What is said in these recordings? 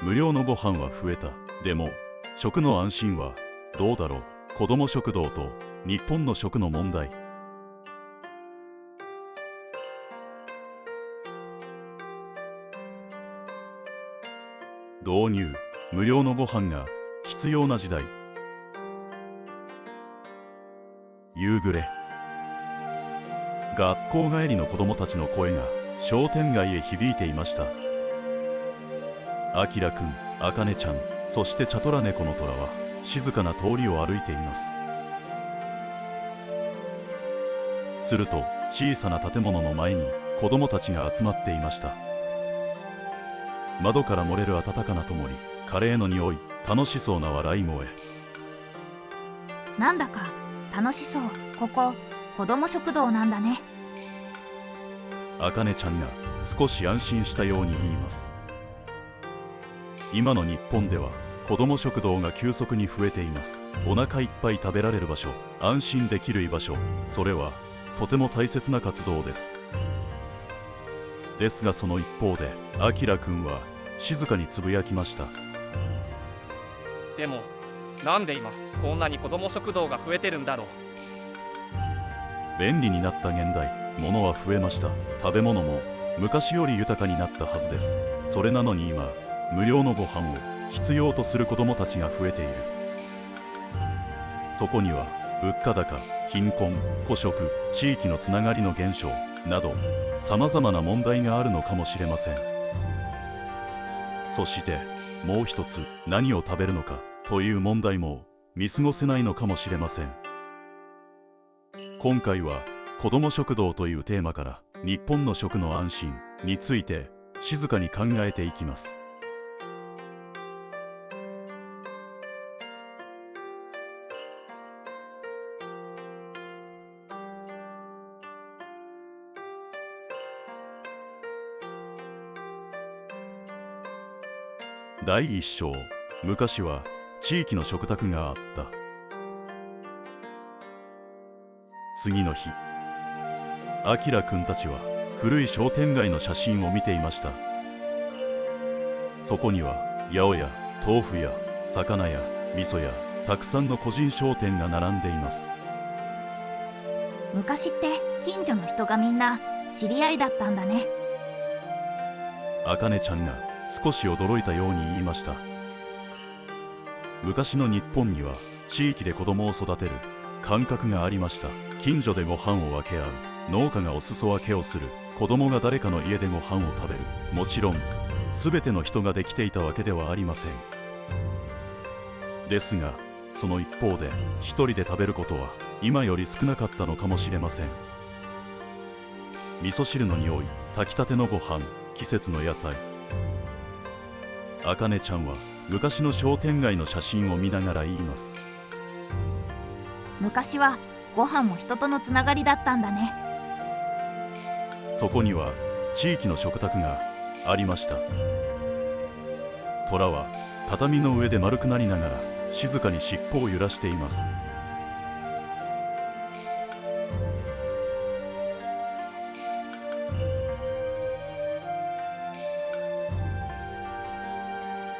無料のご飯は増えた。でも食の安心はどうだろう。子ども食堂と日本の食の問題。導入無料のご飯が必要な時代。夕暮れ、学校帰りの子供たちの声が商店街へ響いていました。あきらくん、あかねちゃん、そしてチャトラ猫の虎は静かな通りを歩いています。すると小さな建物の前に子供たちが集まっていました。窓から漏れる暖かな灯り、カレーの匂い、楽しそうな笑い声。なんだか楽しそう。ここ子ども食堂なんだね。あかねちゃんが少し安心したように言います。今の日本では子ども食堂が急速に増えています。お腹いっぱい食べられる場所、安心できる居場所、それはとても大切な活動です。ですがその一方であきらくんは静かにつぶやきました。でもなんで今こんなに子ども食堂が増えてるんだろう。便利になった現代、物は増えました。食べ物も昔より豊かになったはずです。それなのに今無料のご飯を必要とする子どもたちが増えている。そこには物価高、貧困、孤食、地域のつながりの減少などさまざまな問題があるのかもしれません。そしてもう一つ、何を食べるのかという問題も見過ごせないのかもしれません。今回は子ども食堂というテーマから日本の食の安心について静かに考えていきます。第一章、昔は地域の食卓があった。次の日、あきらくんたちは古い商店街の写真を見ていました。そこには八百屋、豆腐屋、魚屋、味噌屋、たくさんの個人商店が並んでいます。昔って近所の人がみんな知り合いだったんだね。あかねちゃんが少し驚いたように言いました。昔の日本には地域で子供を育てる感覚がありました。近所でご飯を分け合う、農家がお裾分けをする、子供が誰かの家でご飯を食べる。もちろん全ての人ができていたわけではありません。ですがその一方で一人で食べることは今より少なかったのかもしれません。味噌汁の匂い、炊きたてのご飯、季節の野菜。あかねちゃんは昔の商店街の写真を見ながら言います。昔はご飯も人とのつながりだったんだね。そこには地域の食卓がありました。虎は畳の上で丸くなりながら静かに尻尾を揺らしています。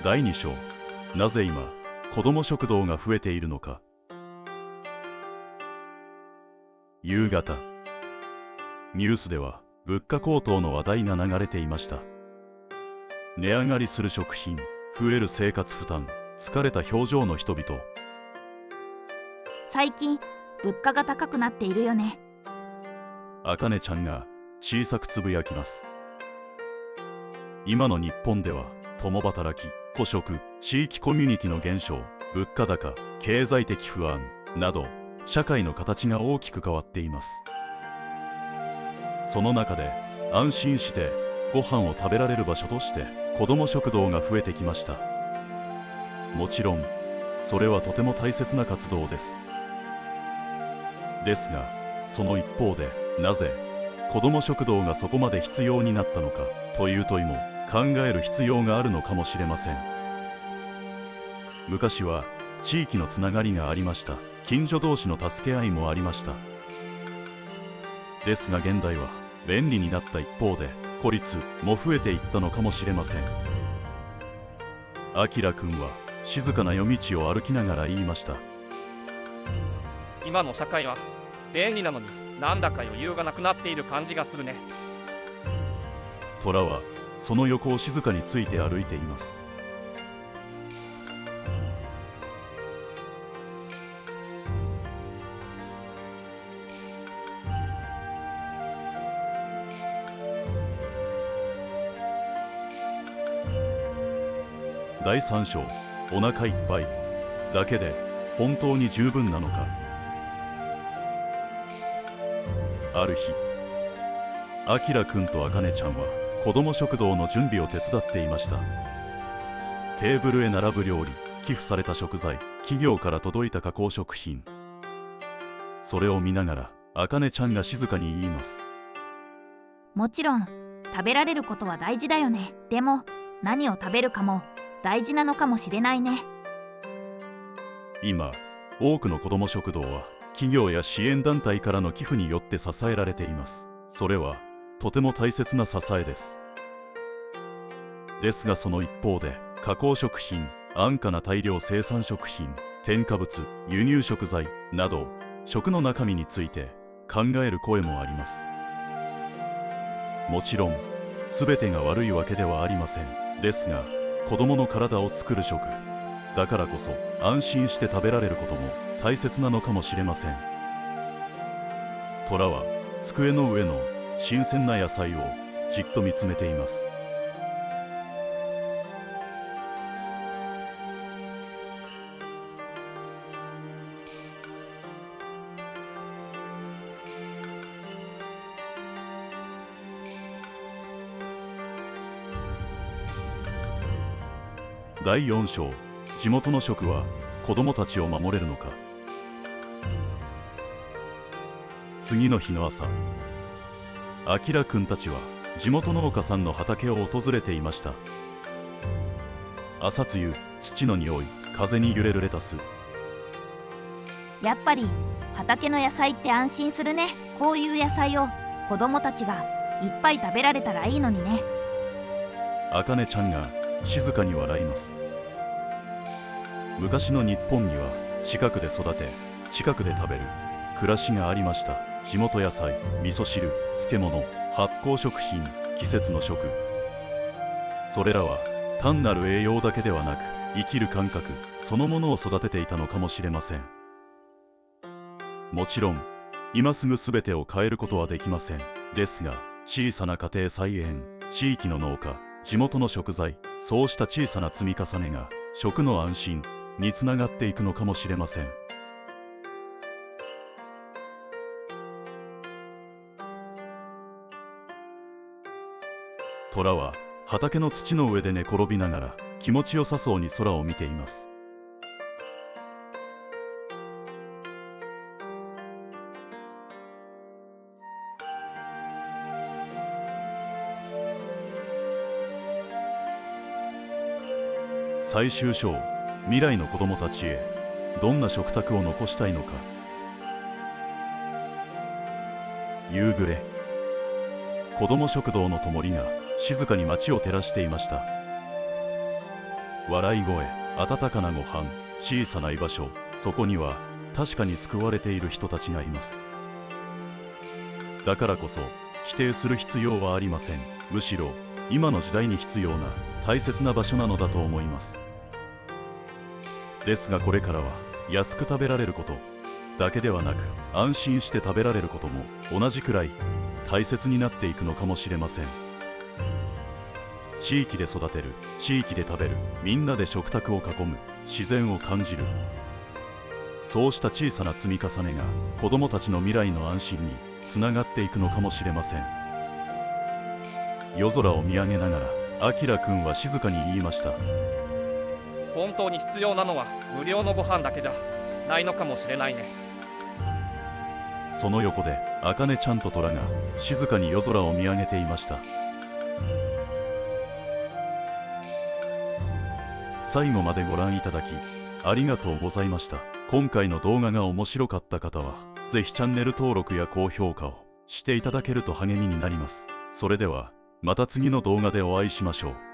第2章、なぜ今子ども食堂が増えているのか。夕方、ニュースでは物価高騰の話題が流れていました。値上がりする食品、増える生活負担、疲れた表情の人々。最近物価が高くなっているよね。あかねちゃんが小さくつぶやきます。今の日本では共働き、孤食、地域コミュニティの減少、物価高、経済的不安など社会の形が大きく変わっています。その中で安心してご飯を食べられる場所として子ども食堂が増えてきました。もちろんそれはとても大切な活動です。ですがその一方で、なぜ子ども食堂がそこまで必要になったのかという問いも考える必要があるのかもしれません。昔は地域のつながりがありました。近所同士の助け合いもありました。ですが現代は便利になった一方で孤立も増えていったのかもしれません。あきらくんは静かな夜道を歩きながら言いました。今の社会は便利なのになんだか余裕がなくなっている感じがするね。虎はその横を静かについて歩いています。第3章、お腹いっぱいだけで本当に十分なのか。ある日、あきらくんとあかねちゃんは子ども食堂の準備を手伝っていました。テーブルへ並ぶ料理、寄付された食材、企業から届いた加工食品。それを見ながらあかねちゃんが静かに言います。もちろん食べられることは大事だよね。でも何を食べるかも大事なのかもしれないね。今、多くの子ども食堂は企業や支援団体からの寄付によって支えられています。それはとても大切な支えです。ですがその一方で、加工食品、安価な大量生産食品、添加物、輸入食材など食の中身について考える声もあります。もちろん全てが悪いわけではありません。ですが子供の体を作る食だからこそ安心して食べられることも大切なのかもしれません。虎は机の上の新鮮な野菜をじっと見つめています。第4章、地元の食は子供たちを守れるのか。次の日の朝、あきらくんたちは地元農家さんの畑を訪れていました。朝露、土の匂い、風に揺れるレタス。やっぱり畑の野菜って安心するね。こういう野菜を子供たちがいっぱい食べられたらいいのにね。あかねちゃんが静かに笑います。昔の日本には近くで育て近くで食べる暮らしがありました。地元野菜、味噌汁、漬物、発酵食品、季節の食、それらは単なる栄養だけではなく生きる感覚そのものを育てていたのかもしれません。もちろん今すぐ全てを変えることはできません。ですが小さな家庭菜園、地域の農家、地元の食材、そうした小さな積み重ねが食の安心につながっていくのかもしれません。虎は畑の土の上で寝転びながら気持ちよさそうに空を見ています。最終章、未来の子供たちへどんな食卓を残したいのか。夕暮れ、子供食堂の灯が静かに街を照らしていました。笑い声、温かなご飯、小さな居場所、そこには確かに救われている人たちがいます。だからこそ否定する必要はありません。むしろ今の時代に必要な大切な場所なのだと思います。ですがこれからは安く食べられることだけではなく安心して食べられることも同じくらい大切になっていくのかもしれません。地域で育てる、地域で食べる、みんなで食卓を囲む、自然を感じる、そうした小さな積み重ねが子どもたちの未来の安心につながっていくのかもしれません。夜空を見上げながらあきらくんは静かに言いました。本当に必要なのは無料のご飯だけじゃないのかもしれないね。その横であかねちゃんと虎が静かに夜空を見上げていました。最後までご覧いただきありがとうございました。今回の動画が面白かった方はぜひチャンネル登録や高評価をしていただけると励みになります。それではまた次の動画でお会いしましょう。